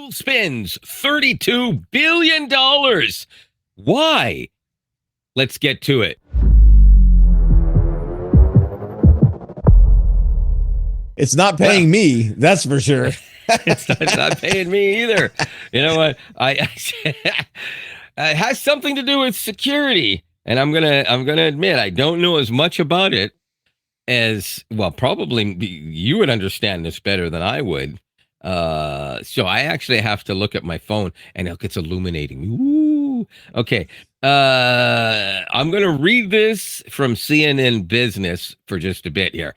Apple spends $32 billion. Why? Let's get to it. It's not paying me, that's for sure. It's not paying me either. You know what? It has something to do with security, and I'm gonna admit I don't know as much about it as well. Probably you would understand this better than I would. So I actually have to look at my phone, and it's illuminating. Ooh, okay. I'm gonna read this from CNN Business for just a bit here.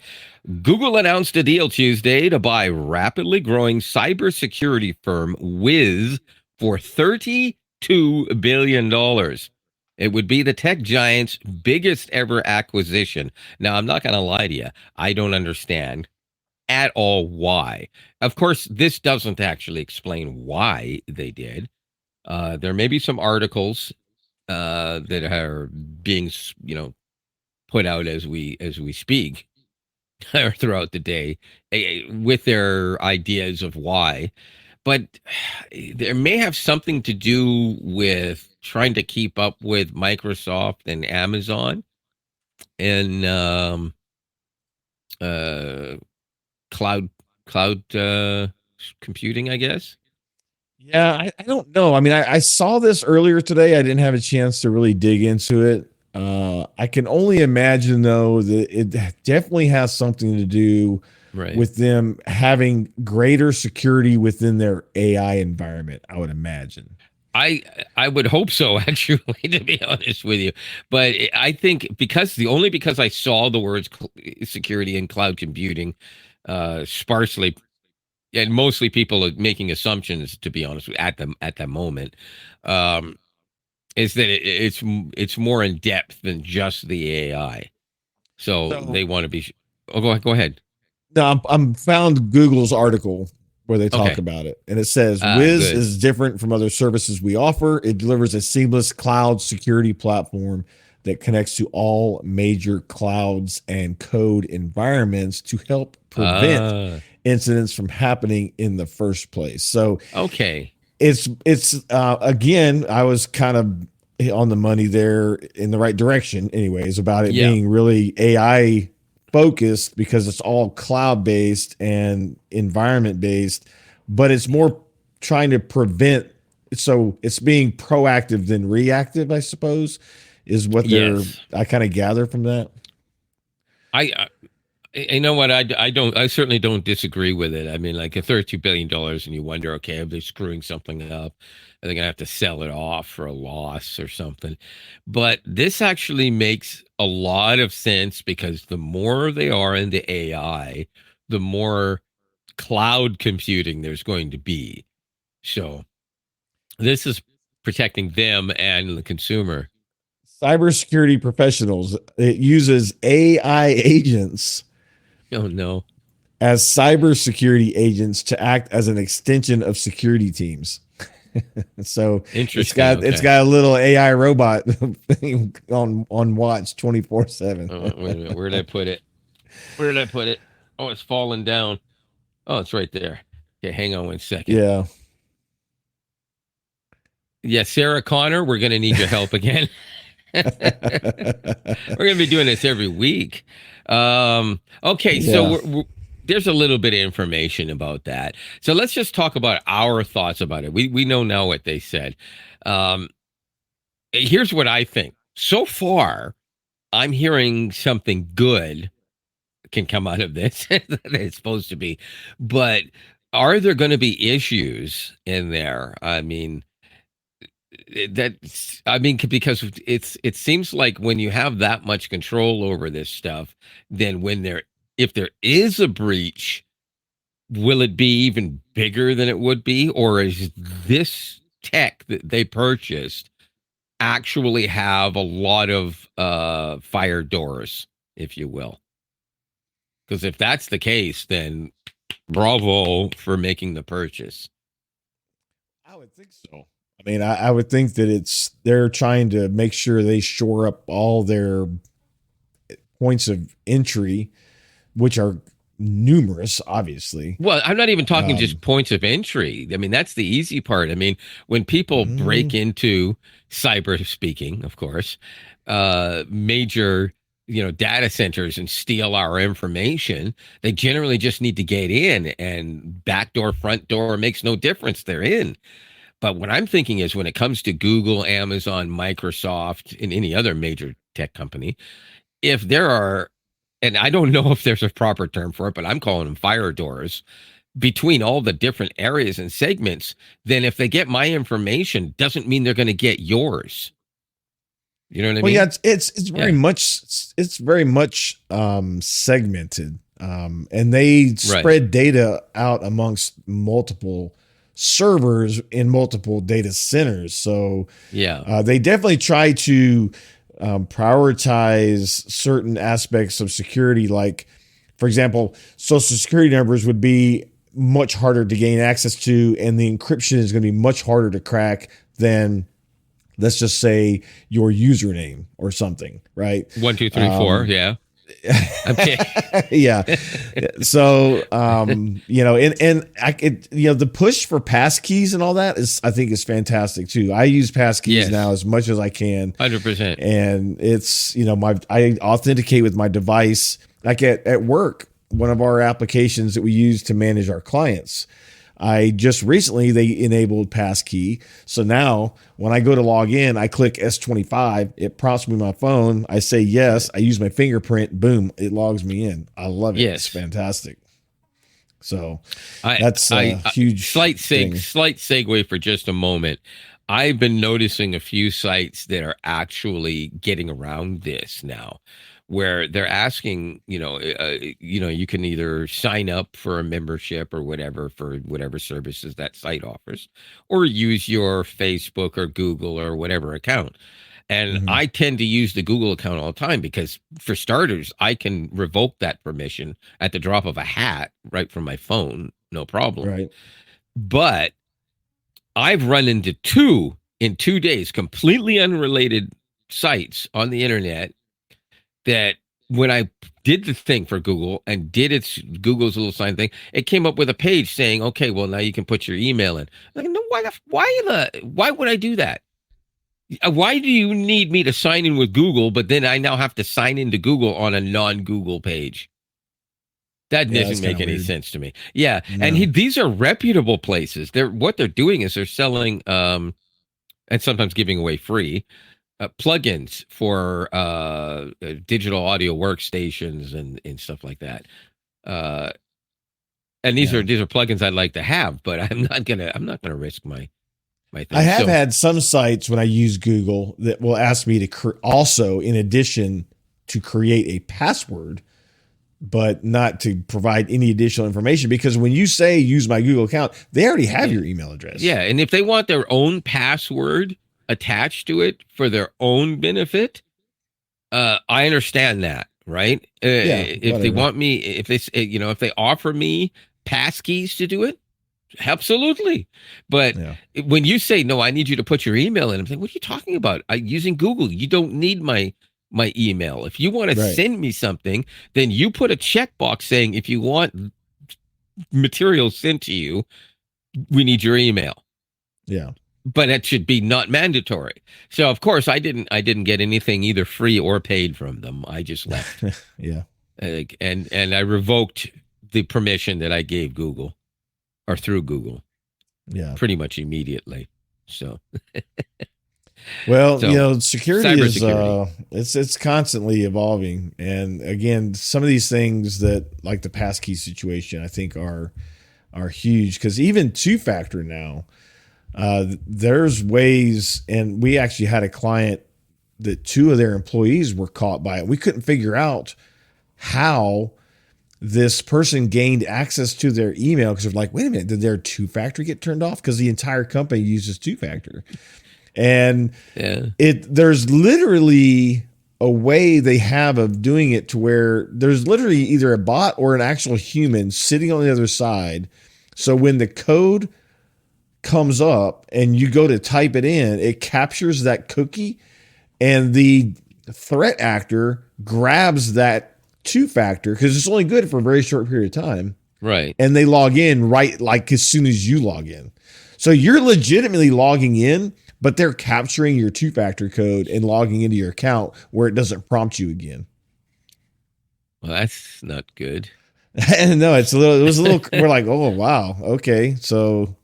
Google announced a deal Tuesday to buy rapidly growing cybersecurity firm Wiz for $32 billion. It would be the tech giant's biggest ever acquisition. Now, I'm not going to lie to you. I don't understand at all why. Of course, this doesn't actually explain why they did. There may be some articles that are being, put out as we speak or throughout the day with their ideas of why, but there may have something to do with trying to keep up with Microsoft and Amazon and cloud computing, I guess. Yeah, I don't know. I mean, I saw this earlier today. I didn't have a chance to really dig into it. I can only imagine, though, that it definitely has something to do with them having greater security within their AI environment, I would imagine. I would hope so, actually, to be honest with you. But I think because I saw the words security and cloud computing sparsely, and mostly people are making assumptions, to be honest, at the moment, is that it's more in depth than just the AI. So they want to be. Oh, go ahead. No, I'm found Google's article where they talk Okay. about it, and it says Wiz good. is different from other services we offer. It delivers a seamless cloud security platform that connects to all major clouds and code environments to help prevent incidents from happening in the first place. So okay, it's again, I was kind of on the money there, in the right direction anyways, about it being really AI focused, because it's all cloud based and environment based, but it's more trying to prevent. So it's being proactive than reactive, I suppose, is what I kind of gather from that. I you know what, I certainly don't disagree with it. I mean, like, a $32 billion, and you wonder, okay, are they screwing something up? Are they gonna have to sell it off for a loss or something? But this actually makes a lot of sense, because the more they are into AI, the more cloud computing there's going to be. So this is protecting them and the consumer. Cybersecurity professionals, it uses AI agents. Oh no. As cybersecurity agents to act as an extension of security teams. So it's got a little AI robot on watch 24/7. Wait a minute, where did I put it? Oh, it's falling down. Oh, it's right there. Okay, hang on 1 second. Yeah, Sarah Connor, we're gonna need your help again. We're gonna be doing this every week. Okay, so there's a little bit of information about that. So let's just talk about our thoughts about it. We know now what they said. Here's what I think. So far, I'm hearing something good can come out of this. It's supposed to be. But are there going to be issues in there? I mean, because it seems like when you have that much control over this stuff, then if there is a breach, will it be even bigger than it would be? Or is this tech that they purchased actually have a lot of fire doors, if you will? Because if that's the case, then bravo for making the purchase. I would think so. I mean, I would think that they're trying to make sure they shore up all their points of entry, which are numerous, obviously. Well, I'm not even talking Um, just points of entry. I mean, that's the easy part. I mean, when people break mm, into cyber speaking, of course, major, data centers and steal our information, they generally just need to get in, and back door, front door makes no difference. They're in. But what I'm thinking is when it comes to Google, Amazon, Microsoft, and any other major tech company, if there are, and I don't know if there's a proper term for it, but I'm calling them fire doors between all the different areas and segments, then if they get my information, doesn't mean they're going to get yours. You know what I well, yeah, mean? it's very Yeah. much segmented, and they Right. spread data out amongst multiple servers in multiple data centers. So Yeah. they definitely try to prioritize certain aspects of security, like, for example, social security numbers would be much harder to gain access to, and the encryption is going to be much harder to crack than, let's just say, your username or something, right? 1, 2, 3, 4. Yeah. Okay. Yeah. So, and I could, the push for passkeys and all that is, I think, is fantastic too. I use passkeys Yes. now as much as I can. 100%. And it's, I authenticate with my device. Like at work, one of our applications that we use to manage our clients, I just recently, they enabled passkey. So now when I go to log in, I click S25, it prompts me my phone. I say yes, I use my fingerprint, boom, it logs me in. I love it. Yes. It's fantastic. So I, that's a huge slight thing. segue for just a moment. I've been noticing a few sites that are actually getting around this now, where they're asking, you can either sign up for a membership or whatever for whatever services that site offers, or use your Facebook or Google or whatever account. And Mhm. I tend to use the Google account all the time because, for starters, I can revoke that permission at the drop of a hat right from my phone, no problem. Right. But I've run into two in 2 days, completely unrelated sites on the internet that, when I did the thing for Google and did its Google's little sign thing, it came up with a page saying, "Okay, well, now you can put your email in." Like, no, why would I do that? Why do you need me to sign in with Google, but then I now have to sign into Google on a non-Google page? That Yeah, doesn't that's kind make of any weird. sense to me. Yeah, and No. these are reputable places. What they're doing is they're selling, and sometimes giving away free plugins for digital audio workstations and stuff like that. Uh, and these Yeah. are plugins I'd like to have, but I'm not gonna risk my I thing. have So had some sites when I use Google that will ask me to also, in addition to create a password, but not to provide any additional information, because when you say use my Google account, they already have yeah, your email address. yeah, and if they want their own password attached to it for their own benefit, I understand that, right? Yeah, If they whatever. want me, if they offer me passkeys to do it, absolutely. But Yeah. when you say no, I need you to put your email in, I'm saying, what are you talking about? Using Google, you don't need my email. If you want to Right. send me something, then you put a checkbox saying, if you want material sent to you, we need your email. Yeah. But it should be not mandatory. So of course I didn't get anything either free or paid from them. I just left. Yeah. And I revoked the permission that I gave Google, or through Google, Yeah. pretty much immediately. So Well, so security is cybersecurity. it's constantly evolving. And again, some of these things that, like the passkey situation, I think are huge, because even two-factor now, there's ways, and we actually had a client that two of their employees were caught by it. We couldn't figure out how this person gained access to their email, because they're like, wait a minute, did their two-factor get turned off? Because the entire company uses two-factor. And Yeah. there's literally a way they have of doing it to where there's literally either a bot or an actual human sitting on the other side. So when the code comes up and you go to type it in, it captures that cookie, and the threat actor grabs that two-factor because it's only good for a very short period of time. Right. And they log in right like as soon as you log in. So you're legitimately logging in, but they're capturing your two-factor code and logging into your account where it doesn't prompt you again. Well, that's not good. And no, it was a little, we're like, oh, wow. Okay. So,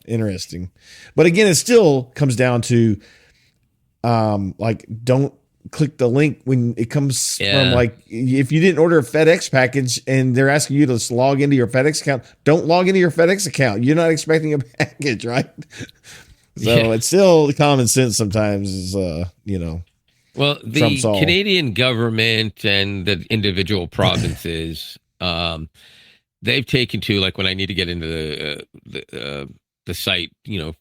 interesting. But again, it still comes down to, like, don't click the link when it comes from, like, if you didn't order a FedEx package and they're asking you to log into your FedEx account, don't log into your FedEx account. You're not expecting a package, right? So it's still common sense sometimes is, Well, the Canadian government and the individual provinces, they've taken to, like, when I need to get into the site,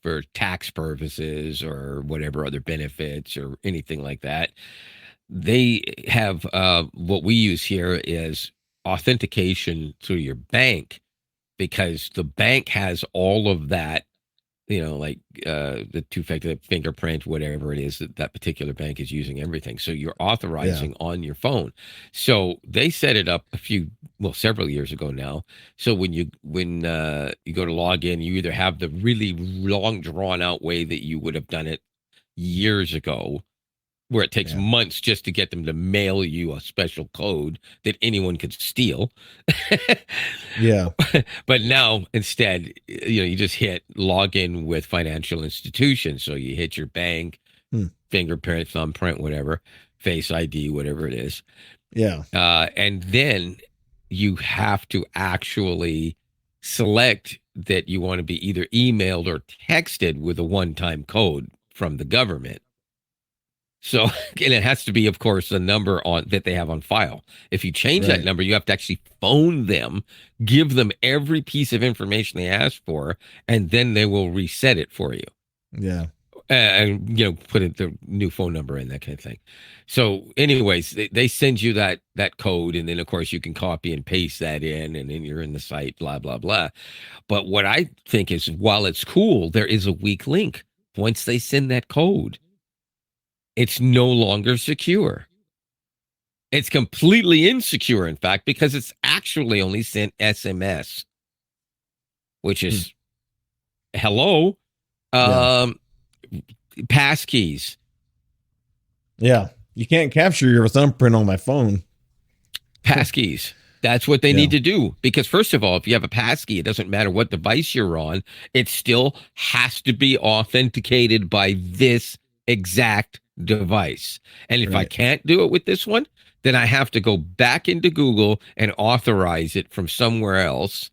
for tax purposes or whatever other benefits or anything like that, they have what we use here is authentication through your bank, because the bank has all of that. Like the two-factor fingerprint, whatever it is that particular bank is using, everything. So you're authorizing on your phone. So they set it up several years ago now. So when you go to log in, you either have the really long drawn out way that you would have done it years ago, where it takes months just to get them to mail you a special code that anyone could steal. Yeah. But now instead, you just hit login with financial institutions. So you hit your bank, fingerprint, thumbprint, whatever, Face ID, whatever it is. Yeah. And then you have to actually select that you want to be either emailed or texted with a one-time code from the government. So, and it has to be, of course, the number that they have on file. If you change that number, you have to actually phone them, give them every piece of information they ask for, and then they will reset it for you. Yeah. And, put the new phone number in, that kind of thing. So anyways, they send you that code, and then, of course, you can copy and paste that in, and then you're in the site, blah, blah, blah. But what I think is, while it's cool, there is a weak link. Once they send that code, it's no longer secure. It's completely insecure, in fact, because it's actually only sent SMS, which is hello. Passkeys. Yeah. You can't capture your thumbprint on my phone. Passkeys. That's what they need to do. Because first of all, if you have a passkey, it doesn't matter what device you're on. It still has to be authenticated by this exact device. And if I can't do it with this one, then I have to go back into Google and authorize it from somewhere else.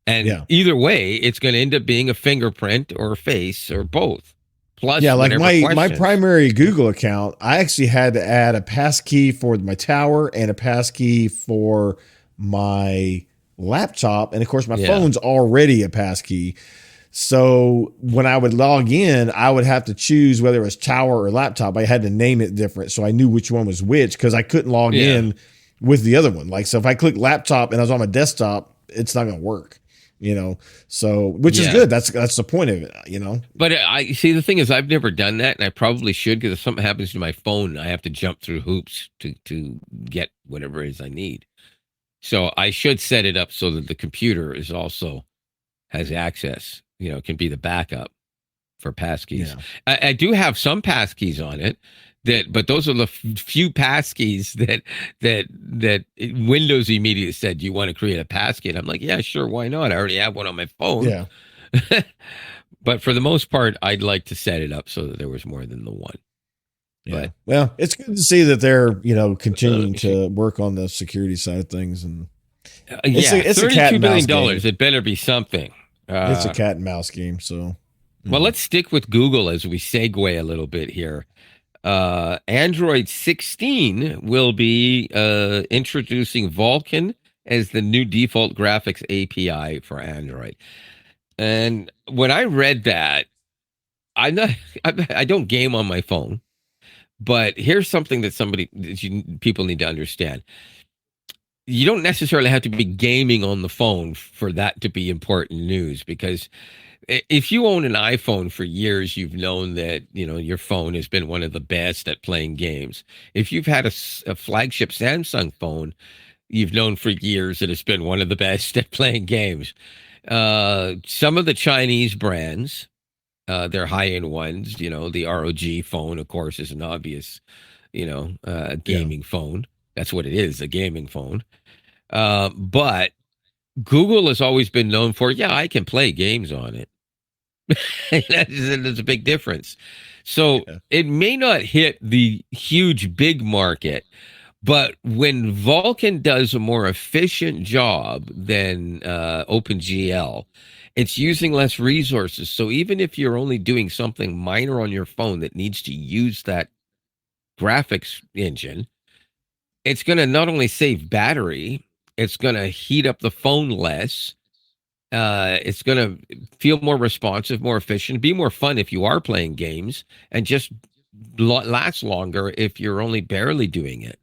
And either way, it's going to end up being a fingerprint or a face or both. Plus, like my primary Google account, I actually had to add a passkey for my tower and a passkey for my laptop. And of course, my phone's already a passkey. So when I would log in, I would have to choose whether it was tower or laptop. I had to name it different so I knew which one was which, because I couldn't log in with the other one. Like, so if I click laptop and I was on my desktop, it's not going to work. So which is good. That's the point of it, But I see, the thing is, I've never done that, and I probably should, because if something happens to my phone, I have to jump through hoops to get whatever it is I need. So I should set it up so that the computer is also has access, can be the backup for passkeys. Yeah. I do have some passkeys on it, but those are the few passkeys that Windows immediately said, you want to create a passkey? And I'm like, yeah, sure, why not? I already have one on my phone. Yeah. But for the most part, I'd like to set it up so that there was more than the one. Yeah. But, well, it's good to see that they're, continuing to work on the security side of things. And it's $32 billion. It better be something. It's a cat and mouse game. So, well, let's stick with Google as we segue a little bit here. Android 16 will be introducing Vulcan as the new default graphics API for Android. And when I read that, I don't game on my phone, but here's something that people need to understand. You don't necessarily have to be gaming on the phone for that to be important news, because if you own an iPhone for years, you've known that, your phone has been one of the best at playing games. If you've had a flagship Samsung phone, you've known for years that it's been one of the best at playing games. Some of the Chinese brands, they're high-end ones, the ROG phone, of course, is an obvious, Yeah. gaming phone. That's what it is, a gaming phone. But Google has always been known for, yeah, I can play games on it. There's a big difference. So Yeah. it may not hit the huge big market, but when Vulcan does a more efficient job than OpenGL, it's using less resources. So even if you're only doing something minor on your phone that needs to use that graphics engine, it's going to not only save battery, it's going to heat up the phone less. It's going to feel more responsive, more efficient, be more fun if you are playing games, and just last longer if you're only barely doing it,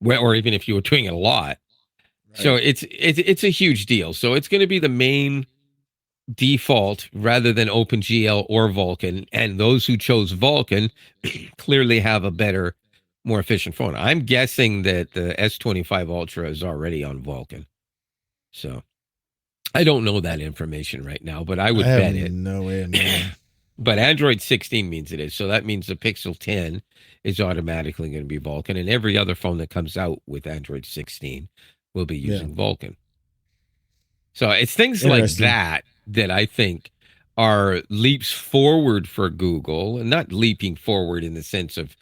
or even if you were doing it a lot. So Right. it's a huge deal. So it's going to be the main default rather than OpenGL or Vulcan. And those who chose Vulcan clearly have a better, more efficient phone. I'm guessing that the S25 Ultra is already on Vulcan. So I don't know that information right now, but I I would have bet it. no way of knowing. But Android 16 means it is. So that means the Pixel 10 is automatically going to be Vulcan, and every other phone that comes out with Android 16 will be Yeah. using Vulcan. So it's things like Interesting. that I think are leaps forward for Google, and not leaping forward in the sense of,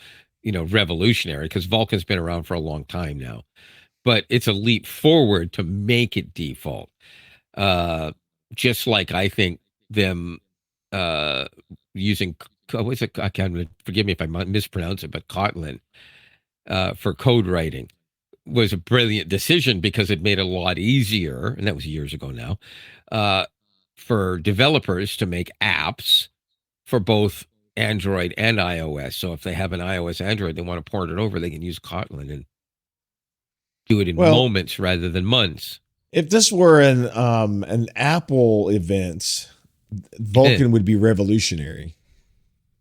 revolutionary, because Vulcan's been around for a long time now. But it's a leap forward to make it default. Uh, just like I think them using, what's it? I can't, forgive me if I mispronounce it, but Kotlin for code writing was a brilliant decision because it made it a lot easier, and that was years ago now, uh, for developers to make apps for both Android and iOS. So if they have an iOS Android, they want to port it over, they can use Kotlin and do it in Well, moments rather than months. if this were an Apple event, Vulcan would be revolutionary.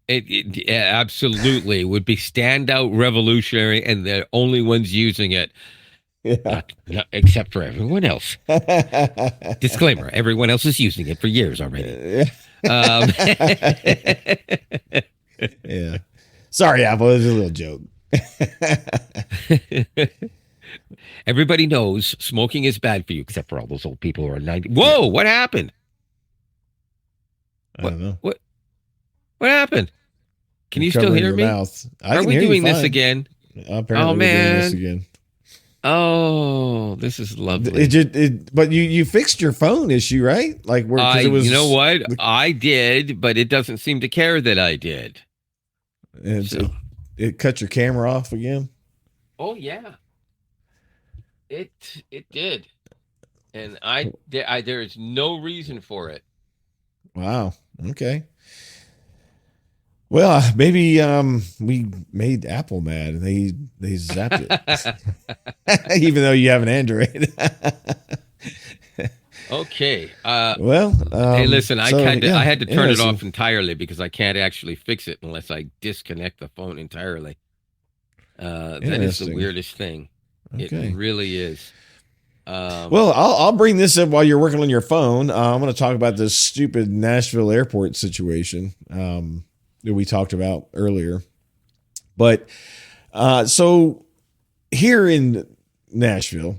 It absolutely would be standout revolutionary, and the only ones using it, Yeah. not except for everyone else. Disclaimer: everyone else is using it for years already. Um, Yeah. Sorry, Apple. It was a little joke. everybody knows smoking is bad for you, except for all those old people who are 90. Whoa! Yeah. What happened? I What? don't know. What happened? Can You're you still covering hear your me? mouth. I Are can we hear you doing this fine. again? Oh Apparently, we're doing this man! again. Oh, this is lovely. But you fixed your phone issue, right? Like where because it You know was what? I did, but it doesn't seem to care that I did. it, So, it cut your camera off again. oh yeah, it did, and I there is no reason for it. Wow. Okay. Well, maybe we made Apple mad and they zapped it, even though you have an Android. Okay. Well, Hey, listen, so yeah, I had to turn it interesting. off entirely because I can't actually fix it unless I disconnect the phone entirely. That is the Interesting. weirdest thing. It Okay. really is. Um, Well, I'll bring this up while you're working on your phone. I'm going to talk about this stupid Nashville airport situation that we talked about earlier. But so here in Nashville,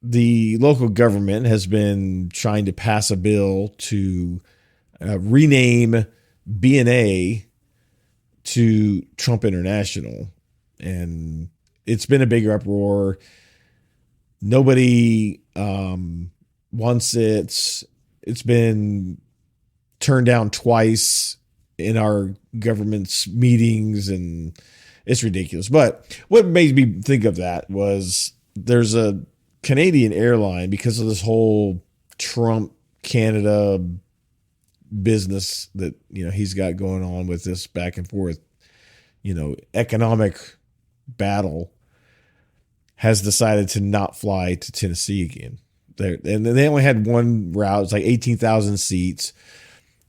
the local government has been trying to pass a bill to rename BNA to Trump International. And it's been a big uproar. Nobody wants it. It's been turned down twice in our government's meetings, and it's ridiculous. But what made me think of that was there's a Canadian airline, because of this whole Trump Canada business that he's got going on with this back and forth, economic battle, has decided to not fly to Tennessee again. And they only had one route. It's like 18,000 seats.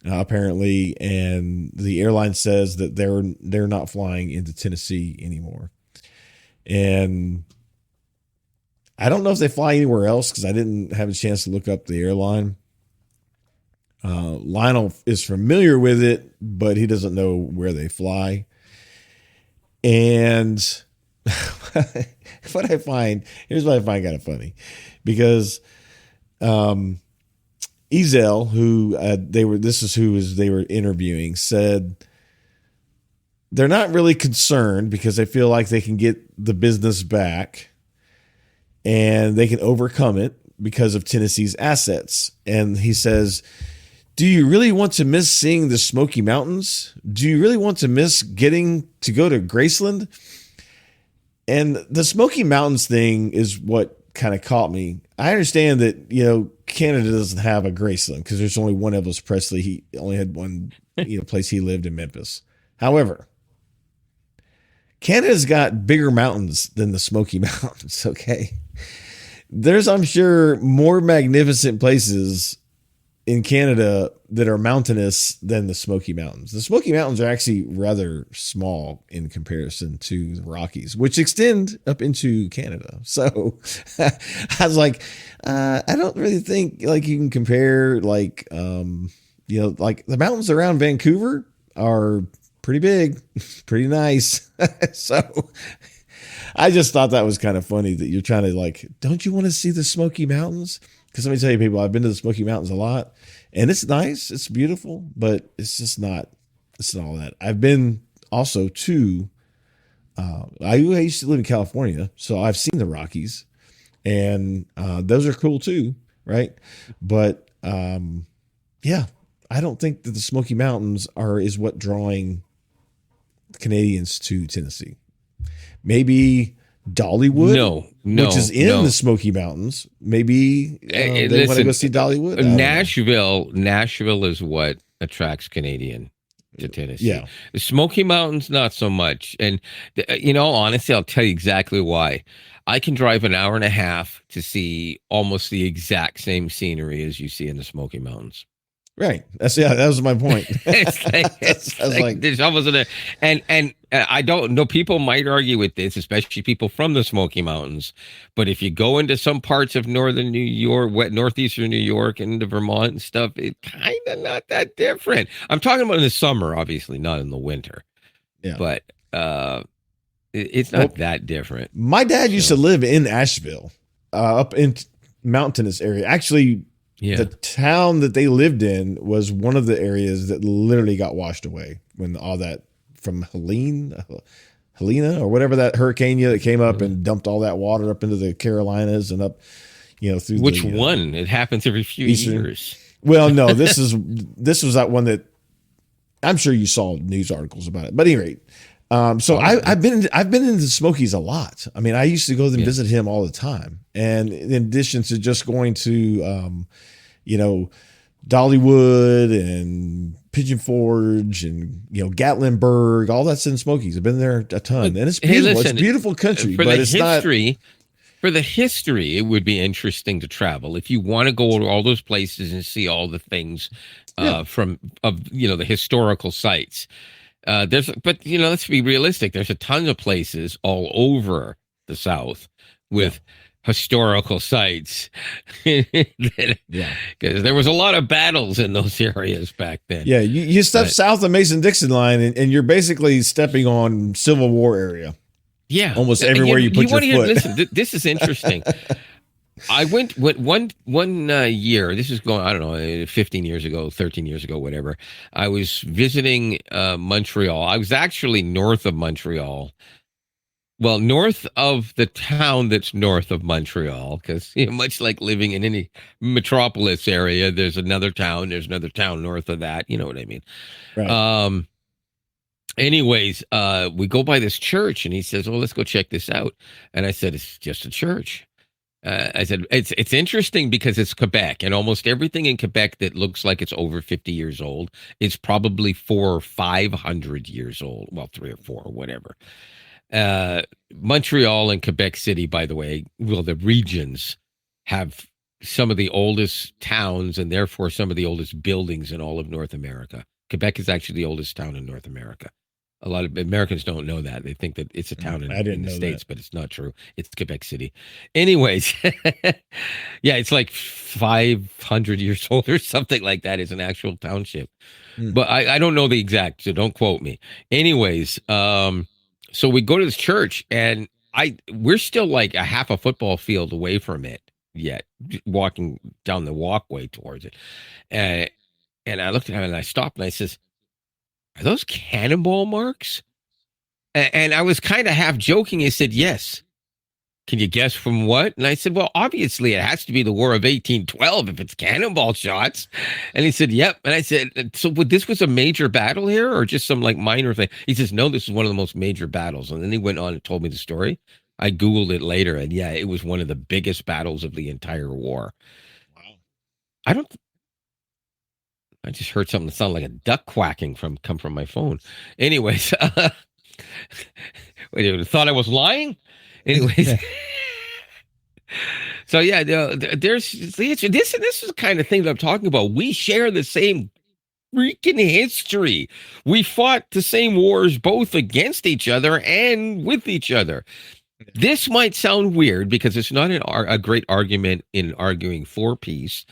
apparently, and the airline says that they're not flying into Tennessee anymore. And I don't know if they fly anywhere else because I didn't have a chance to look up the airline. Lionel is familiar with it, but he doesn't know where they fly. And here's what I find kind of funny, because Ezel, who they were interviewing, said they're not really concerned because they feel like they can get the business back and they can overcome it because of Tennessee's assets. And he says, do you really want to miss seeing the Smoky Mountains? Do you really want to miss getting to go to Graceland? And the Smoky Mountains thing is what kind of caught me. I understand that, Canada doesn't have a Graceland because there's only one Elvis Presley. He only had one, place he lived in Memphis. However, Canada's got bigger mountains than the Smoky Mountains. Okay. There's, I'm sure, more magnificent places in Canada that are mountainous than the Smoky Mountains. The Smoky Mountains are actually rather small in comparison to the Rockies, which extend up into Canada. So I was like, I don't really think like you can compare like the mountains around Vancouver are pretty big, pretty nice. So I just thought that was kind of funny that you're trying to like, don't you want to see the Smoky Mountains? Because let me tell you, people, I've been to the Smoky Mountains a lot, and it's nice, it's beautiful, but it's not all that. I've been also to, I used to live in California, so I've seen the Rockies, and those are cool too, right? But yeah, I don't think that the Smoky Mountains is what drawing Canadians to Tennessee. Maybe Dollywood, no, which is in the Smoky Mountains. Maybe they want to go see Dollywood. Nashville is what attracts Canadian to Tennessee. Yeah, the Smoky Mountains not so much. And honestly, I'll tell you exactly why. I can drive an hour and a half to see almost the exact same scenery as you see in the Smoky Mountains. Right. That was my point. It's like there's almost and I don't know. People might argue with this, especially people from the Smoky Mountains. But if you go into some parts of northern New York, northeastern New York, and into Vermont and stuff, it's kind of not that different. I'm talking about in the summer, obviously, not in the winter. Yeah. But it's not that different. My dad used to live in Asheville, up in mountainous area. Actually. Yeah. The town that they lived in was one of the areas that literally got washed away when all that from Helena or whatever that hurricane that came up and dumped all that water up into the Carolinas and up, through which one? It happens every few years. Well, no, this was that one that I'm sure you saw news articles about it. But at any rate, so I've been in the Smokies a lot. I mean, I used to go there and visit him all the time. And in addition to just going to, Dollywood and Pigeon Forge and, Gatlinburg, all that's in Smokies. I've been there a ton. And it's beautiful. Hey, listen, it's a beautiful country, but it's not. For the history, it would be interesting to travel. If you want to go to all those places and see all the things the historical sites. Let's be realistic. There's a ton of places all over the South with historical sites. Because there was a lot of battles in those areas back then. Yeah, you step south of Mason-Dixon line, and you're basically stepping on Civil War area. Yeah, almost everywhere you put your foot. Listen, this is interesting. I went one year. This is going, I don't know, 15 years ago, 13 years ago, whatever. I was visiting Montreal. I was actually north of Montreal. Well, north of the town that's north of Montreal, because much like living in any metropolis area, there's another town north of that. You know what I mean? Right. Anyways, we go by this church, and he says, "Well, let's go check this out." And I said, "It's just a church." I said, it's interesting because it's Quebec, and almost everything in Quebec that looks like it's over 50 years old is probably 400 or 500 years old. Well, 3 or 4 or whatever. Montreal and Quebec City, by the way, the regions have some of the oldest towns and therefore some of the oldest buildings in all of North America. Quebec is actually the oldest town in North America. A lot of Americans don't know that. They think that it's a town I didn't in the know States, that. but it's not true. It's Quebec City. Anyways, yeah, it's like 500 years old or something like that. It's an actual township. Mm. But I don't know the exact, so don't quote me. Anyways, so we go to this church and we're still like a half a football field away from it yet, walking down the walkway towards it. And I looked at him and I stopped and I says, "Are those cannonball marks?" And I was kind of half joking. I said, "Yes." "Can you guess from what?" And I said, "Well, obviously it has to be the War of 1812 if it's cannonball shots." And he said, "Yep." And I said, "So this was a major battle here or just some like minor thing?" He says, "No, this is one of the most major battles." And then he went on and told me the story. I Googled it later and yeah, it was one of the biggest battles of the entire war. Wow. I don't, I just heard something that sounded like a duck quacking come from my phone. Anyways, wait, thought I was lying? Anyways. So yeah, there's this is the kind of thing that I'm talking about. We share the same freaking history. We fought the same wars both against each other and with each other. This might sound weird because it's not a great argument in arguing for peace,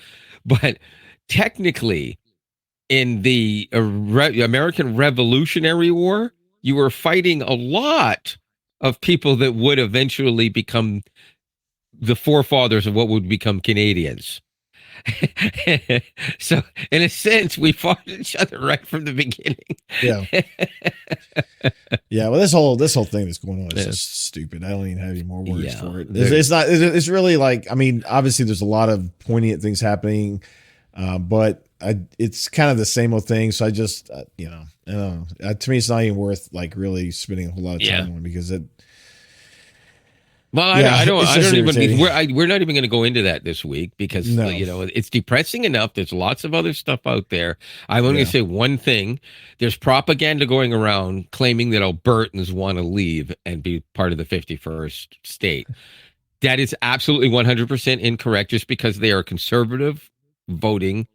but technically, in the American Revolutionary War, you were fighting a lot of people that would eventually become the forefathers of what would become Canadians. So, in a sense, we fought each other right from the beginning. Yeah. Yeah. Well, this whole thing that's going on is just stupid. I don't even have any more words for it. It's not. It's really like. I mean, obviously, there's a lot of poignant things happening, but it's kind of the same old thing. So I just, I don't know. To me, it's not even worth like really spending a whole lot of time on because it. Well, I don't even. We're not even going to go into that this week because it's depressing enough. There's lots of other stuff out there. I'm only going to say one thing. There's propaganda going around claiming that Albertans want to leave and be part of the 51st state. That is absolutely 100% incorrect. Just because they are a conservative voting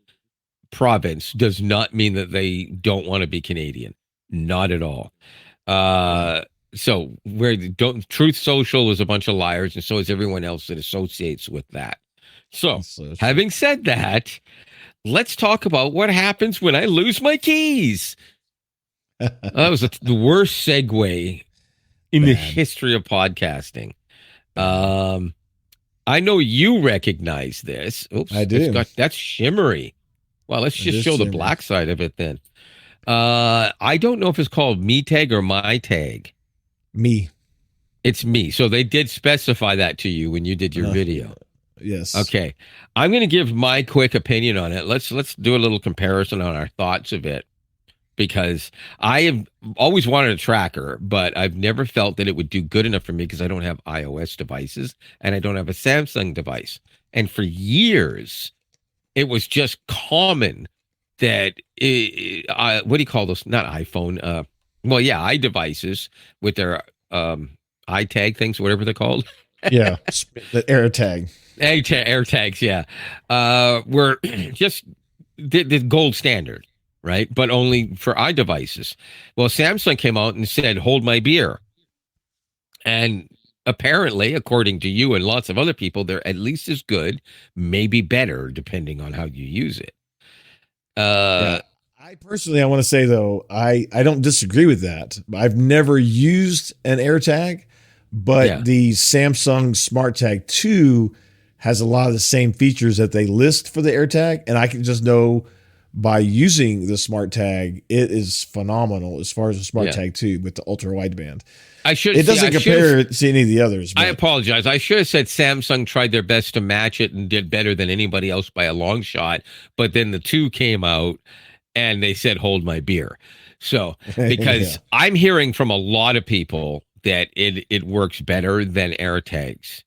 province does not mean that they don't want to be Canadian. Not at all. So Truth Social is a bunch of liars, and so is everyone else that associates with that. So having said that, let's talk about what happens when I lose my keys. That was the worst segue in the history of podcasting. I know you recognize this. Oops, I do. That's shimmery. Well, let's just show the black side of it then. I don't know if it's called MiTag or MiTag. Me. It's me. So they did specify that to you when you did your video. Yes. Okay. I'm going to give my quick opinion on it. Let's do a little comparison on our thoughts of it because I have always wanted a tracker, but I've never felt that it would do good enough for me because I don't have iOS devices and I don't have a Samsung device. And for years, it was just common that what do you call those? Not iPhone. Well, yeah, iDevices with their iTag things, whatever they're called. Yeah, the AirTag. AirTags, yeah. Were just the gold standard, right? But only for iDevices. Well, Samsung came out and said, "Hold my beer," and apparently, according to you and lots of other people, they're at least as good, maybe better, depending on how you use it. I personally, I want to say though, I don't disagree with that. I've never used an AirTag, but the Samsung SmartTag 2 has a lot of the same features that they list for the AirTag, and I can just know by using the SmartTag, it is phenomenal as far as the SmartTag 2 with the ultra wideband. It doesn't compare to any of the others. I apologize. I should have said Samsung tried their best to match it and did better than anybody else by a long shot. But then the 2 came out and they said, "Hold my beer." So because I'm hearing from a lot of people that it works better than AirTags.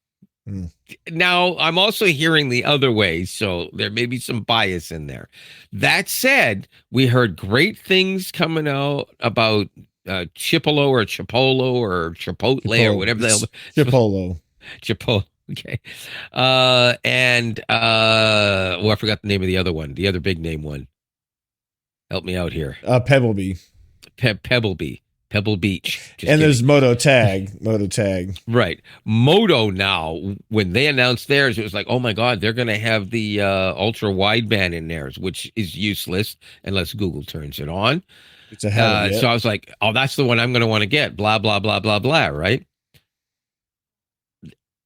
Now, I'm also hearing the other way, so there may be some bias in there. That said, we heard great things coming out about Chipotle or Chipotle or Chipotle or whatever the hell. Chipotle. Okay. I forgot the name of the other one, the other big name one. Help me out here. Pebblebee. Pebble Beach. Just and kidding. There's MotoTag. Right. Moto now, when they announced theirs, it was like, oh my God, they're going to have the ultra wideband in theirs, which is useless unless Google turns it on. It's a hell of it. So I was like, oh, that's the one I'm going to want to get. Blah, blah, blah, blah, blah. Right.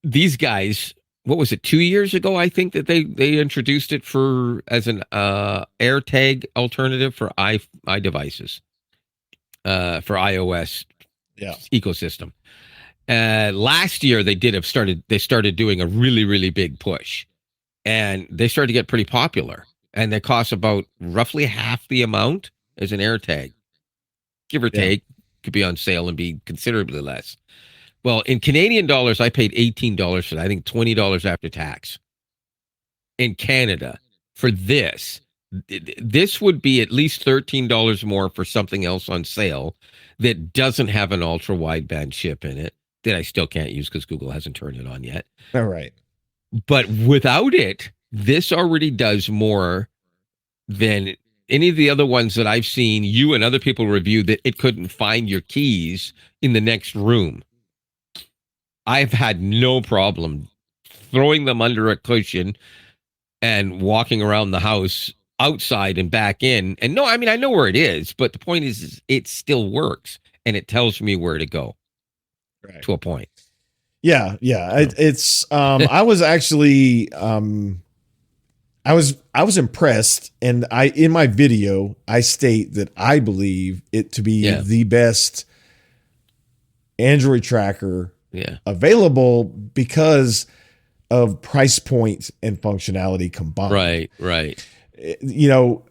These guys, what was it, 2 years ago? I think that they introduced it as an AirTag alternative for iDevices, for iOS ecosystem. Last year they started doing a really, really big push, and they started to get pretty popular, and they cost about roughly half the amount as an AirTag, give or take. Could be on sale and be considerably less. Well, in Canadian dollars, I paid $18 for that. I think $20 after tax. In Canada, for this would be at least $13 more for something else on sale that doesn't have an ultra wideband chip in it that I still can't use because Google hasn't turned it on yet. All right. But without it, this already does more than any of the other ones that I've seen you and other people review, that it couldn't find your keys in the next room. I've had no problem throwing them under a cushion and walking around the house, outside and back in. And no, I mean, I know where it is, but the point is it still works and it tells me where to go to a point. Yeah. It's I was actually I was impressed, and in my video I state that I believe it to be the best Android tracker available because of price point and functionality combined. Right. You know,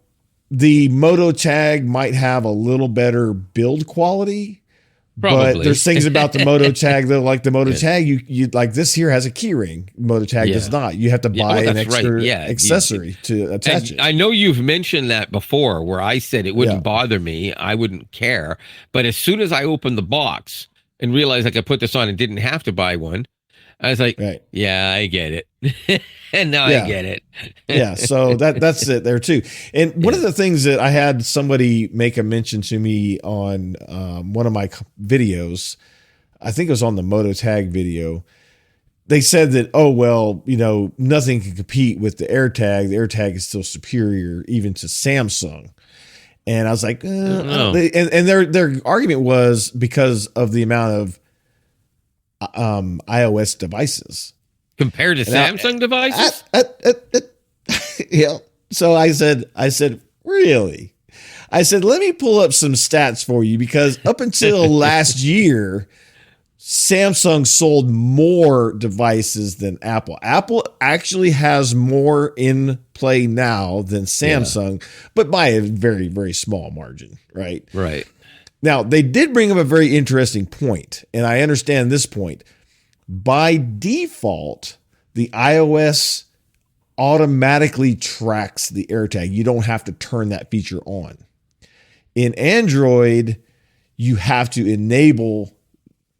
the MotoTag might have a little better build quality. Probably. But there's things about the MotoTag though, like the MotoTag, you like this here has a key ring. MotoTag does not. You have to buy an extra accessory to attach it. I know you've mentioned that before, where I said it wouldn't bother me, I wouldn't care. But as soon as I opened the box and realized I could put this on and didn't have to buy one, I was like, yeah, I get it. And now I get it. So that's it there too. And one of the things that I had somebody make a mention to me on one of my videos, I think it was on the MotoTag video. They said that, oh, well, you know, nothing can compete with the AirTag. The AirTag is still superior even to Samsung. And I was like, and their argument was because of the amount of iOS devices compared to Samsung devices. So I said, really? I said, let me pull up some stats for you, because up until last year, Samsung sold more devices than Apple. Apple actually has more in play now than Samsung, but by a very, very small margin, right? Right. Now, they did bring up a very interesting point, and I understand this point. By default, the iOS automatically tracks the AirTag. You don't have to turn that feature on. In Android, you have to enable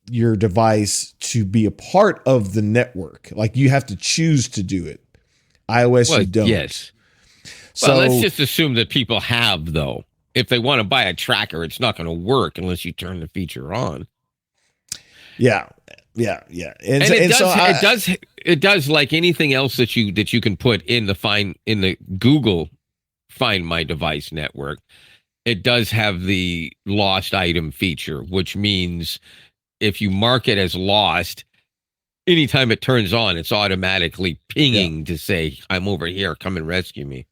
your device to be a part of the network. Like, you have to choose to do it. iOS, you don't. Yes. So let's just assume that people have, though. If they want to buy a tracker, it's not going to work unless you turn the feature on. Yeah. And it does like anything else that you can put in the Google Find My Device network. It does have the lost item feature, which means if you mark it as lost, anytime it turns on, it's automatically pinging to say, I'm over here, come and rescue me.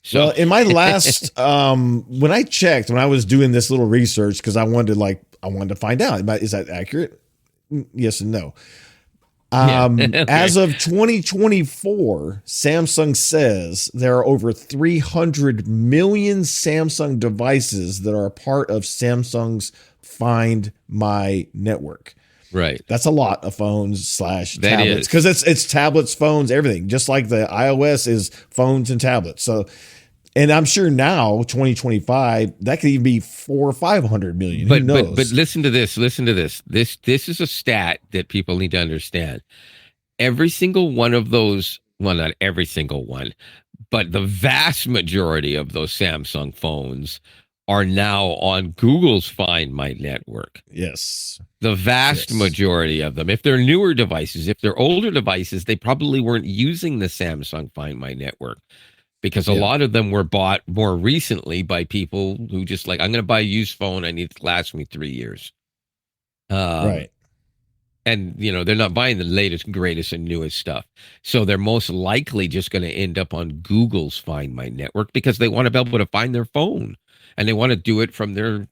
So well, in my last, when I was doing this little research, because I wanted to find out, is that accurate? Yes and no. As of 2024, Samsung says there are over 300 million Samsung devices that are a part of Samsung's Find My network. Right. That's a lot of phones / tablets, because it's tablets, phones, everything, just like the iOS is phones and tablets. So, and I'm sure now 2025, that could even be 400 or 500 million. Who knows? But listen to this. This is a stat that people need to understand. every single one of those, well, not every single one, but the vast majority of those Samsung phones are now on Google's Find My network. Yes. The vast Yes. majority of them. If they're newer devices, if they're older devices, they probably weren't using the Samsung Find My network, because a Yeah. lot of them were bought more recently by people who just like, I'm going to buy a used phone. I need it to last me 3 years. Right. And, you know, they're not buying the latest, greatest, and newest stuff. So they're most likely just going to end up on Google's Find My network because they want to be able to find their phone. And they want to do it from their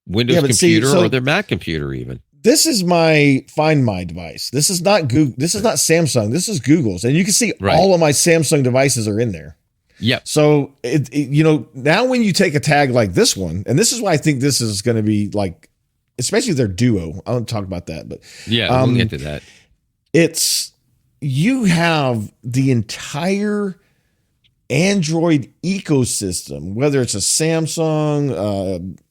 Windows But see, computer or so their Mac computer even. this is my Find My device. This is not Google. This is not Samsung. This is Google's, and you can see Right. all of my Samsung devices are in there. Yep. So you know, now when you take a tag like this one, and this is why I think this is going to be like, especially their Duo. I won't talk about that, but Yeah, we'll get to that. it's, you have the entire Android ecosystem, whether it's a Samsung,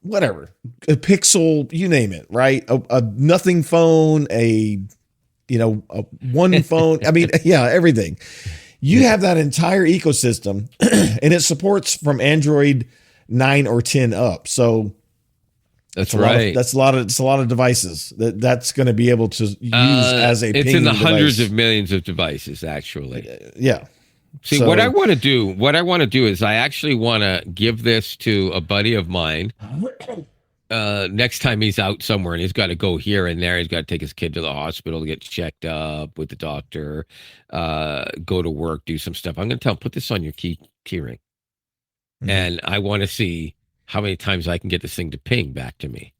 whatever, a Pixel, you name it, right? A nothing phone, a one phone. I mean, yeah, everything. You have that entire ecosystem, and it supports from Android 9 or 10 up. So That's right. right. It's a lot of devices that's going to be able to use as a. It's in the hundreds device. of millions of devices, actually. Yeah. See, So- what I want to do is I actually want to give this to a buddy of mine. Next time he's out somewhere and he's got to go here and there, he's got to take his kid to the hospital to get checked up with the doctor, go to work, do some stuff. I'm going to tell him, put this on your key ring. Mhm. And I want to see how many times I can get this thing to ping back to me.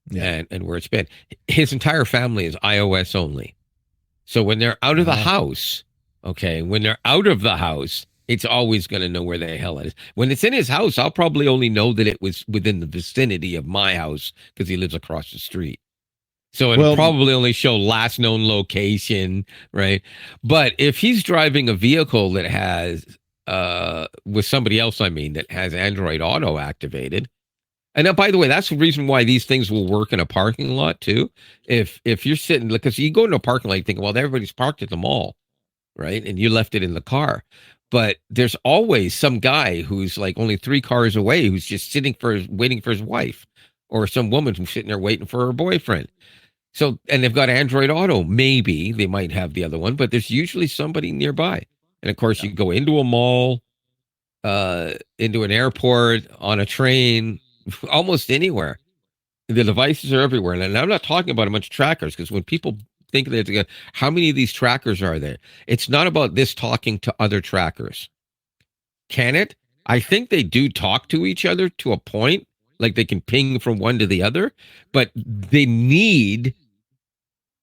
Yeah. And where it's been. His entire family is iOS only. So when they're out of the house, when they're out of the house, it's always going to know where the hell it is. When it's in his house, I'll probably only know that it was within the vicinity of my house because he lives across the street. So it'll probably only show last known location, right? But if he's driving a vehicle that has, with somebody else, that has Android Auto activated. And now, by the way, that's the reason why these things will work in a parking lot too. If you're sitting, because you go into a parking lot, you think, well, everybody's parked at the mall, right? And you left it in the car. But there's always some guy who's like only 3 cars away who's just waiting for his wife, or some woman who's sitting there waiting for her boyfriend. So, and they've got Android Auto. Maybe they might have the other one, but there's usually somebody nearby. And of course, you go into a mall, into an airport, on a train, almost anywhere. The devices are everywhere. And I'm not talking about a bunch of trackers, because when people think that, how many of these trackers are there? It's not about this talking to other trackers. Can it? I think they do talk to each other to a point, like they can ping from one to the other, but they need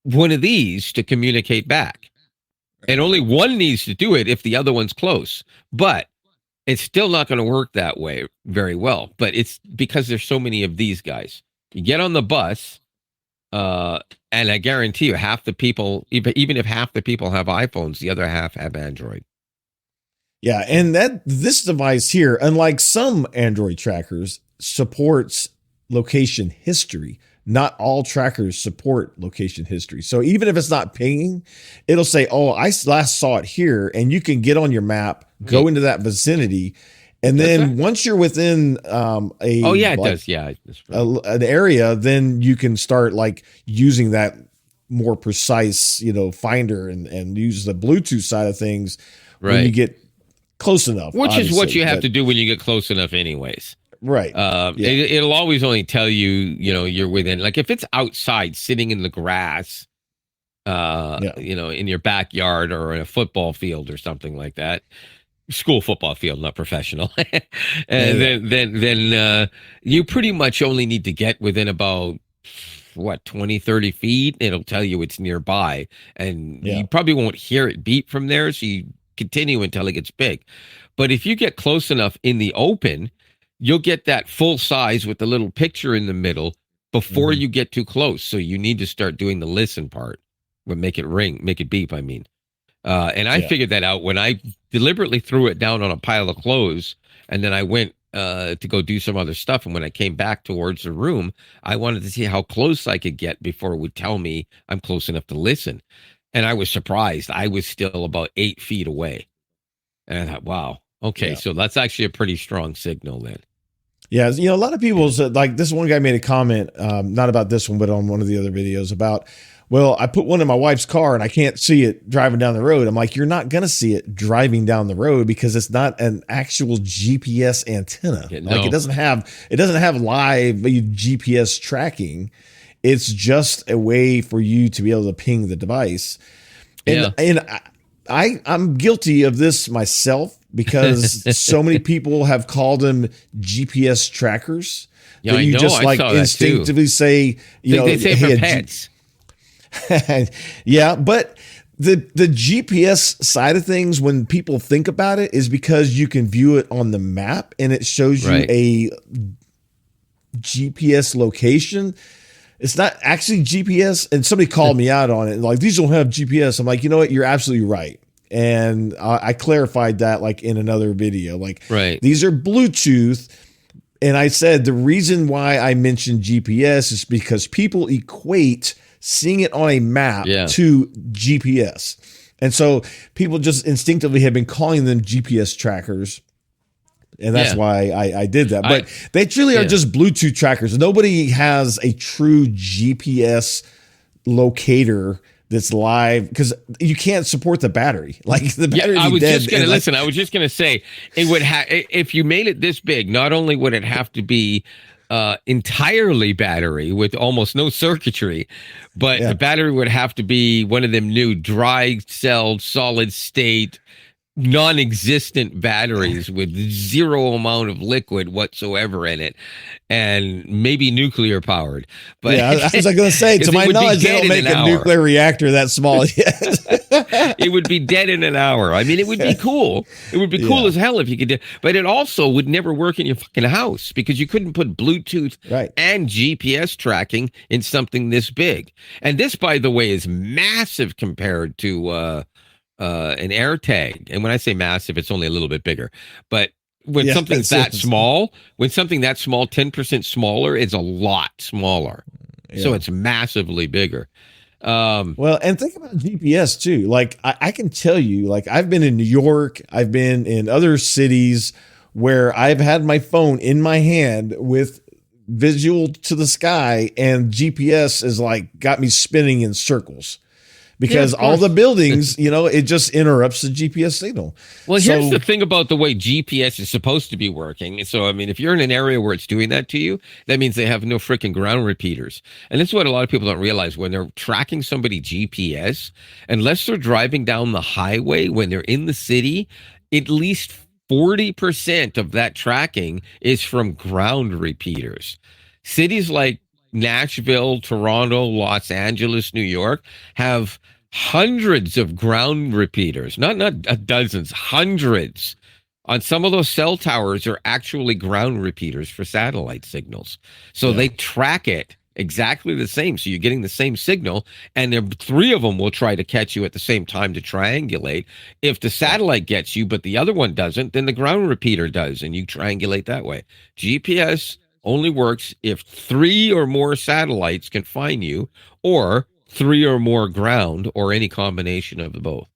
one of these to communicate back. And only one needs to do it if the other one's close. But it's still not going to work that way very well. But it's because there's so many of these guys. You get on the bus, and I guarantee you, half the people, even if half the people have iPhones, the other half have Android. Yeah, and this device here, unlike some Android trackers, supports location history. Not all trackers support location history. So even if it's not pinging, it'll say, "Oh, I last saw it here," and you can get on your map, go into that vicinity, and then once you're within it does, yeah, an area, then you can start like using that more precise, finder and use the Bluetooth side of things when you get close enough. Which is what you have to do when you get close enough, anyways. Right. It'll always only tell you, you're within, like if it's outside sitting in the grass, in your backyard or in a football field or something like that, school football field, not professional. And then you pretty much only need to get within about 20, 30 feet. It'll tell you it's nearby, and you probably won't hear it beep from there. So you continue until it gets big. But if you get close enough in the open, you'll get that full size with the little picture in the middle before you get too close. So you need to start doing the listen part, make it beep. And I figured that out when I deliberately threw it down on a pile of clothes, and then I went to go do some other stuff. And when I came back towards the room, I wanted to see how close I could get before it would tell me I'm close enough to listen. And I was surprised. I was still about 8 feet away. And I thought, wow, okay, so that's actually a pretty strong signal then. Yeah, a lot of people like this one guy made a comment, not about this one, but on one of the other videos about, well, I put one in my wife's car and I can't see it driving down the road. I'm like, you're not going to see it driving down the road because it's not an actual GPS antenna. Yeah, no. Like it doesn't have live GPS tracking. It's just a way for you to be able to ping the device. And I'm guilty of this myself because so many people have called them GPS trackers. Yeah, that you just like instinctively say, they say for pets. Yeah, but the GPS side of things, when people think about it, is because you can view it on the map and it shows you a GPS location. It's not actually GPS. And somebody called me out on it. Like, these don't have GPS. I'm like, you know what? You're absolutely right. And I clarified that like in another video. Like, these are Bluetooth. And I said the reason why I mentioned GPS is because people equate seeing it on a map to GPS. And so people just instinctively have been calling them GPS trackers. And that's why I did that. But they truly are just Bluetooth trackers. Nobody has a true GPS locator that's live because you can't support the battery. Like the battery. I was just going to listen. I was just going to say it would if you made it this big, not only would it have to be entirely battery with almost no circuitry, but the battery would have to be one of them new dry cell solid state non-existent batteries with zero amount of liquid whatsoever in it, and maybe nuclear powered. But I was going to say, to my knowledge, they don't make a nuclear reactor that small yet. It would be dead in an hour. I mean, it would be cool. It would be cool as hell if you could. But it also would never work in your fucking house because you couldn't put Bluetooth and GPS tracking in something this big. And this, by the way, is massive compared to an AirTag. And when I say massive, it's only a little bit bigger. But when something's that small, 10% smaller, it's a lot smaller. Yeah. So it's massively bigger. Well, and think about GPS too. Like I can tell you, like I've been in New York, I've been in other cities where I've had my phone in my hand with visual to the sky, and GPS is like got me spinning in circles. Because all the buildings, it just interrupts the GPS signal. Well, here's the thing about the way GPS is supposed to be working. So, I mean, if you're in an area where it's doing that to you, that means they have no freaking ground repeaters. And this is what a lot of people don't realize. When they're tracking somebody GPS, unless they're driving down the highway, when they're in the city, at least 40% of that tracking is from ground repeaters. Cities like Nashville, Toronto, Los Angeles, New York have hundreds of ground repeaters, not dozens, hundreds. On some of those cell towers are actually ground repeaters for satellite signals. So they track it exactly the same. So you're getting the same signal, and three of them will try to catch you at the same time to triangulate. If the satellite gets you, but the other one doesn't, then the ground repeater does, and you triangulate that way. GPS only works if 3 or more satellites can find you, or 3 or more ground, or any combination of the both.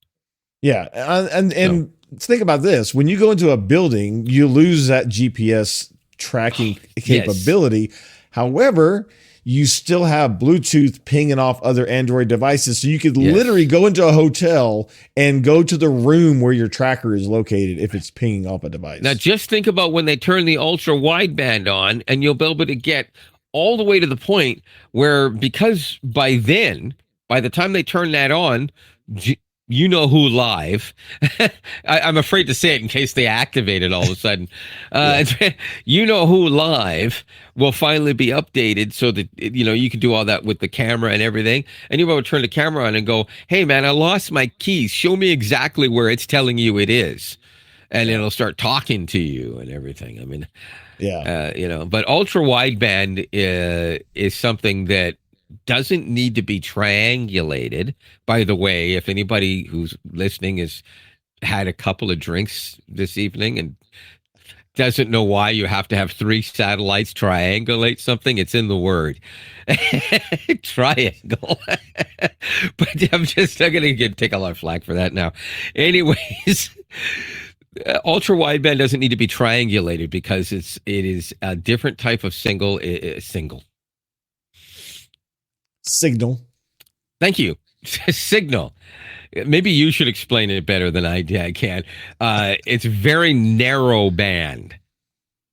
Yeah, and think about this: when you go into a building, you lose that GPS tracking capability. However, you still have Bluetooth pinging off other Android devices. So you could literally go into a hotel and go to the room where your tracker is located if it's pinging off a device. Now, just think about when they turn the ultra wideband on, and you'll be able to get all the way to the point where, because by the time they turn that on, you know who live. I'm afraid to say it in case they activate it all of a sudden. You know who live will finally be updated so that you can do all that with the camera and everything. And you'll be able to turn the camera on and go, "Hey man, I lost my keys. Show me exactly where it's telling you it is," and it'll start talking to you and everything. I mean, but ultra wideband is something that doesn't need to be triangulated. By the way, if anybody who's listening has had a couple of drinks this evening and doesn't know why you have to have 3 satellites triangulate something. It's in the word. Triangle. But I'm going to take a lot of flack for that now. Anyways, ultra wideband doesn't need to be triangulated because it is a different type of signal. Thank you. Signal. Maybe you should explain it better than I can. It's very narrow band,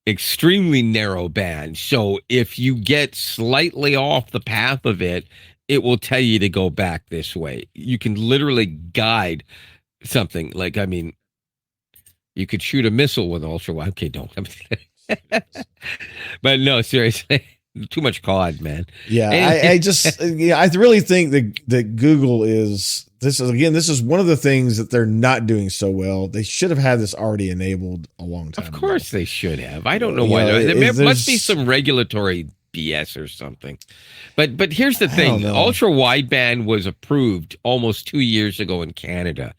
extremely narrow band. So if you get slightly off the path of it, it will tell you to go back this way. You can literally guide something. Like, I mean, you could shoot a missile with ultra wide. Okay, don't. But no, seriously. Too much COD, man. Yeah, I really think that Google is this is one of the things that they're not doing so well. They should have had this already enabled a long time ago. Of course they should have. I don't know why. There must be some regulatory BS or something. But here's the thing. Ultra wideband was approved almost 2 years ago in Canada.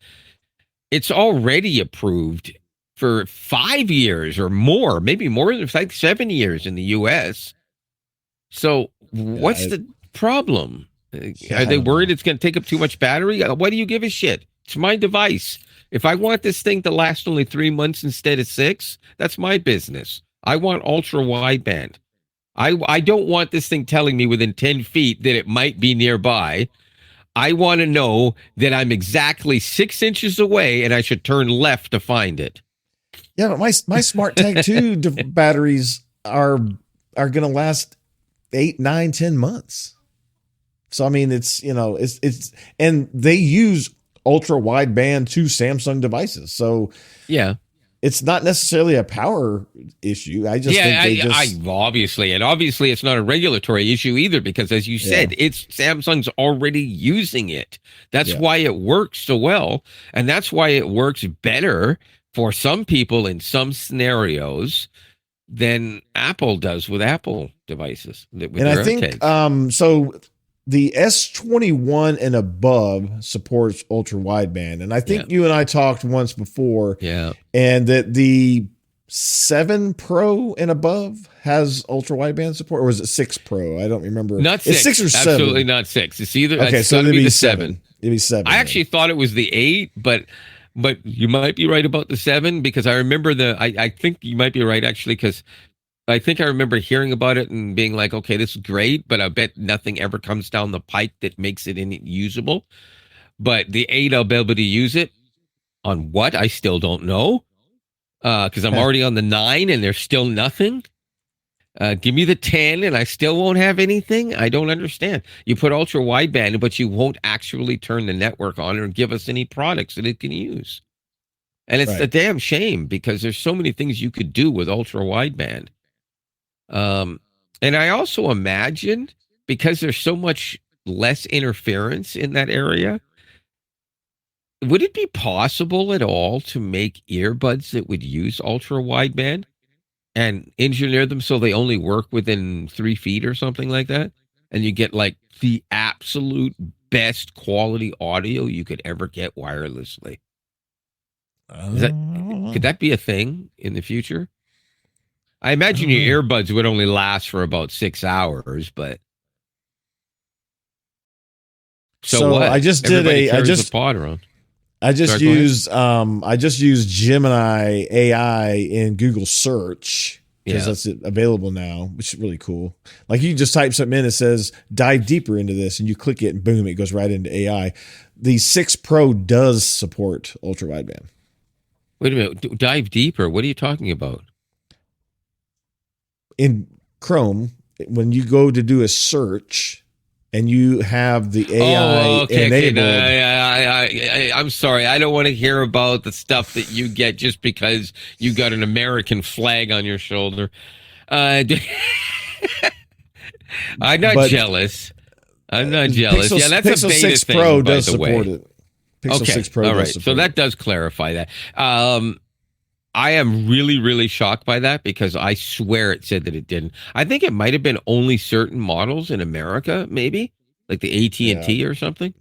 It's already approved for 5 years or more, maybe more than 7 years in the US. So what's the problem? Are they worried it's going to take up too much battery? Why do you give a shit? It's my device. If I want this thing to last only 3 months instead of 6, that's my business. I want ultra wideband. I don't want this thing telling me within 10 feet that it might be nearby. I want to know that I'm exactly 6 inches away and I should turn left to find it. Yeah, but my Smart Tag 2 batteries are going to last 8, 9, 10 months. So, I mean, it's and they use ultra wideband to Samsung devices. So, yeah, it's not necessarily a power issue. I just think obviously it's not a regulatory issue either, because as you said, it's Samsung's already using it. That's why it works so well. And that's why it works better for some people in some scenarios than Apple does with Apple devices. And I think, so the S21 and above supports ultra wideband. And I think you and I talked once before. Yeah. And that the 7 Pro and above has ultra wideband support, or was it 6 Pro? I don't remember. Not 6. It's 6 or 7. Absolutely not 6. It's either, okay, so it'd be the 7. It'd be 7. I actually thought it was the 8, but you might be right about the 7, because I remember I think you might be right, actually, because I think I remember hearing about it and being like, okay, this is great, but I bet nothing ever comes down the pike that makes it usable. But the 8, I'll be able to use it on what? I still don't know, because I'm already on the 9 and there's still nothing. Give me the 10 and I still won't have anything. I don't understand. You put ultra wideband, but you won't actually turn the network on or give us any products that it can use. And it's a damn shame, because there's so many things you could do with ultra wideband. And I also imagine, because there's so much less interference in that area, would it be possible at all to make earbuds that would use ultra wideband and engineer them so they only work within 3 feet or something like that? And you get like the absolute best quality audio you could ever get wirelessly. Could that be a thing in the future? I imagine your earbuds would only last for about 6 hours, but so what? I just pod around. I just used Gemini AI in Google search, because that's available now, which is really cool. Like, you just type something in, it says dive deeper into this, and you click it and boom, it goes right into AI. The 6 Pro does support ultra wideband. Wait a minute, dive deeper. What are you talking about? In Chrome, when you go to do a search and you have the AI enabled. Okay. I'm sorry. I don't want to hear about the stuff that you get just because you got an American flag on your shoulder. I'm not jealous. I'm not jealous. That's Pixel a beta 6 thing, Pro by does the way. support it. Pixel 6 Pro all right. does support So that does clarify that. I am really, really shocked by that, because I swear it said that it didn't. I think it might have been only certain models in America, maybe like the AT&T or something.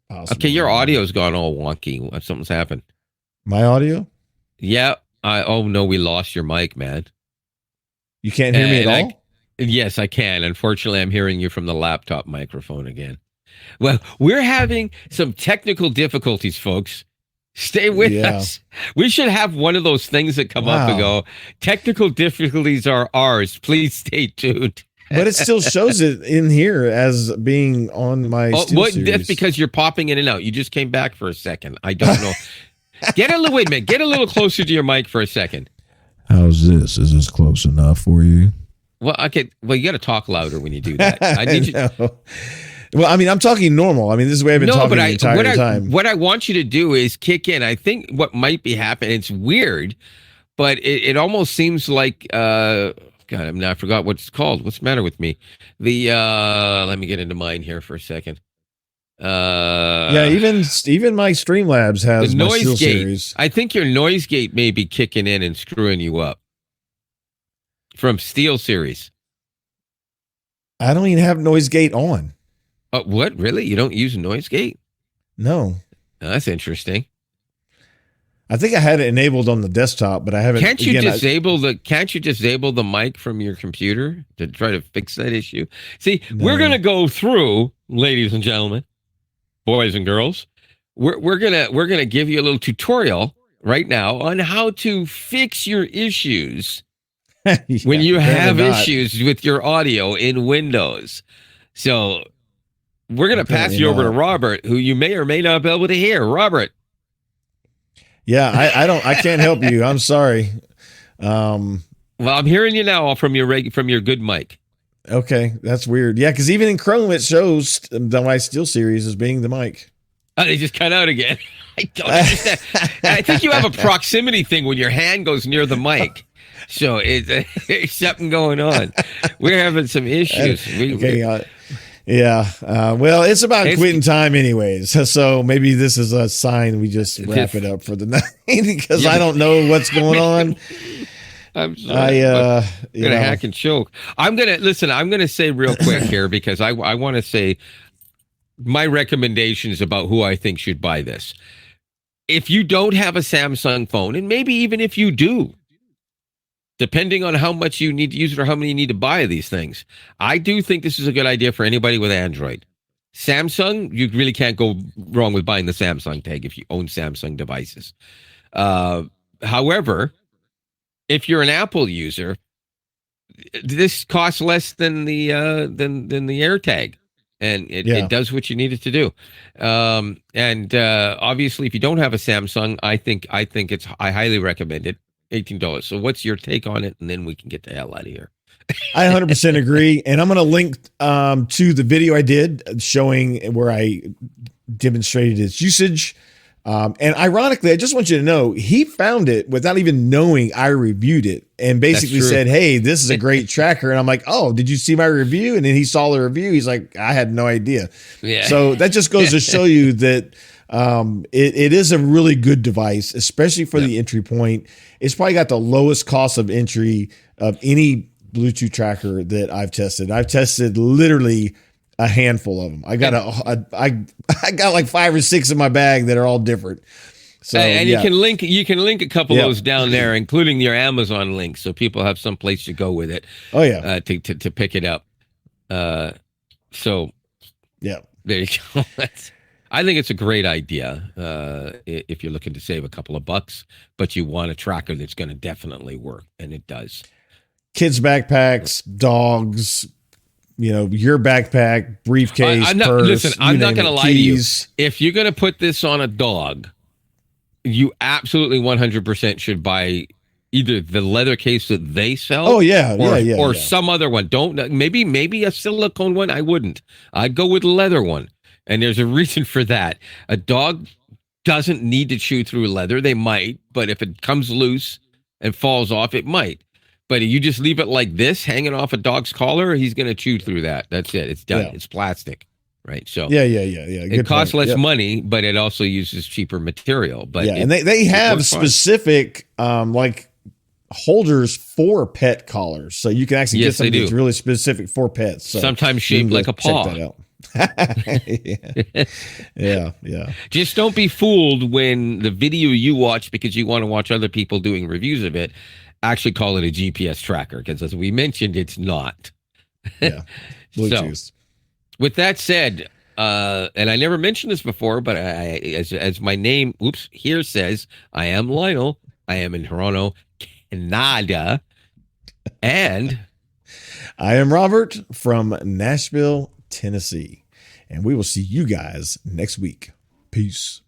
Possibly. Okay, your audio's gone all wonky. Something's happened. My audio? Yeah, Oh no, we lost your mic, man. You can't hear me at all? Yes, I can. Unfortunately, I'm hearing you from the laptop microphone again. Well, we're having some technical difficulties, folks. Stay with us. We should have one of those things that come up and go, technical difficulties are ours. Please stay tuned. But it still shows it in here as being on my series. That's because you're popping in and out. You just came back for a second. I don't know. Get a little closer to your mic for a second. How's this? Is this close enough for you? Well, okay. Well, you got to talk louder when you do that. I need you. Well, I mean, I'm talking normal. I mean, this is the way I've been talking the entire time. What I want you to do is kick in. I think what might be happening, it's weird, but it almost seems like, God, I forgot what it's called. What's the matter with me? Let me get into mine here for a second. Even my Streamlabs has the my noise Steel gate. Series. I think your noise gate may be kicking in and screwing you up from Steel Series. I don't even have noise gate on. What? Really? You don't use noise gate? No. That's interesting. I think I had it enabled on the desktop, but I haven't. Can't you disable the mic from your computer to try to fix that issue? See, we're going to go through, ladies and gentlemen, boys and girls. We're gonna give you a little tutorial right now on how to fix your issues when you have issues with your audio in Windows. So we're going to pass you over to Robert, who you may or may not be able to hear. Robert. Yeah, I can't help you. I'm sorry. Well, I'm hearing you now from your good mic. Okay, that's weird. Yeah, because even in Chrome, it shows my Steel Series as being the mic. Oh, they just cut out again. I don't understand. I think you have a proximity thing when your hand goes near the mic. So it's something going on. We're having some issues. Well, it's about quitting time anyways. So maybe this is a sign we just wrap it up for the night because I don't know what's going on. I'm sorry. I'm gonna hack and choke. I'm gonna say real quick here because I want to say my recommendations about who I think should buy this. If you don't have a Samsung phone, and maybe even if you do, depending on how much you need to use it or how many you need to buy these things, I do think this is a good idea for anybody with Android. Samsung, you really can't go wrong with buying the Samsung tag if you own Samsung devices. However, if you're an Apple user, this costs less than the AirTag, and it does what you need it to do. Obviously, if you don't have a Samsung, I highly recommend it. $18. So what's your take on it? And then we can get the hell out of here. I 100% agree. And I'm going to link to the video I did showing where I demonstrated its usage. And ironically, I just want you to know, he found it without even knowing I reviewed it and basically said, hey, this is a great tracker. And I'm like, oh, did you see my review? And then he saw the review. He's like, I had no idea. Yeah. So that just goes to show you that it is a really good device, especially for the entry point. It's probably got the lowest cost of entry of any Bluetooth tracker that I've tested. I've tested literally a handful of them. I got I got like 5 or 6 in my bag that are all different. So you can link a couple of those down there, including your Amazon link, so people have some place to go with it. Oh yeah, to pick it up. So there you go. I think it's a great idea if you're looking to save a couple of bucks, but you want a tracker that's going to definitely work, and it does. Kids' backpacks, dogs, your backpack, briefcase, purse. I'm not going to lie to you. If you're going to put this on a dog, you absolutely 100% should buy either the leather case that they sell. Oh yeah, or some other one. Maybe a silicone one. I wouldn't. I'd go with a leather one. And there's a reason for that. A dog doesn't need to chew through leather. They might, but if it comes loose and falls off, it might. But you just leave it like this, hanging off a dog's collar, he's going to chew through that. That's it. It's done. Yeah. It's plastic, right? So it costs less money, but it also uses cheaper material. But and they have specific like holders for pet collars, so you can actually get something that's really specific for pets. So sometimes shaped like a paw. Check that out. Yeah. Just don't be fooled when the video you watch because you want to watch other people doing reviews of it actually call it a GPS tracker, because as we mentioned, it's not. Yeah. Bluetooth. So, with that said, and I never mentioned this before, but as my name, here says, I am Lionel. I am in Toronto, Canada, and I am Robert from Nashville, Tennessee, and we will see you guys next week. Peace.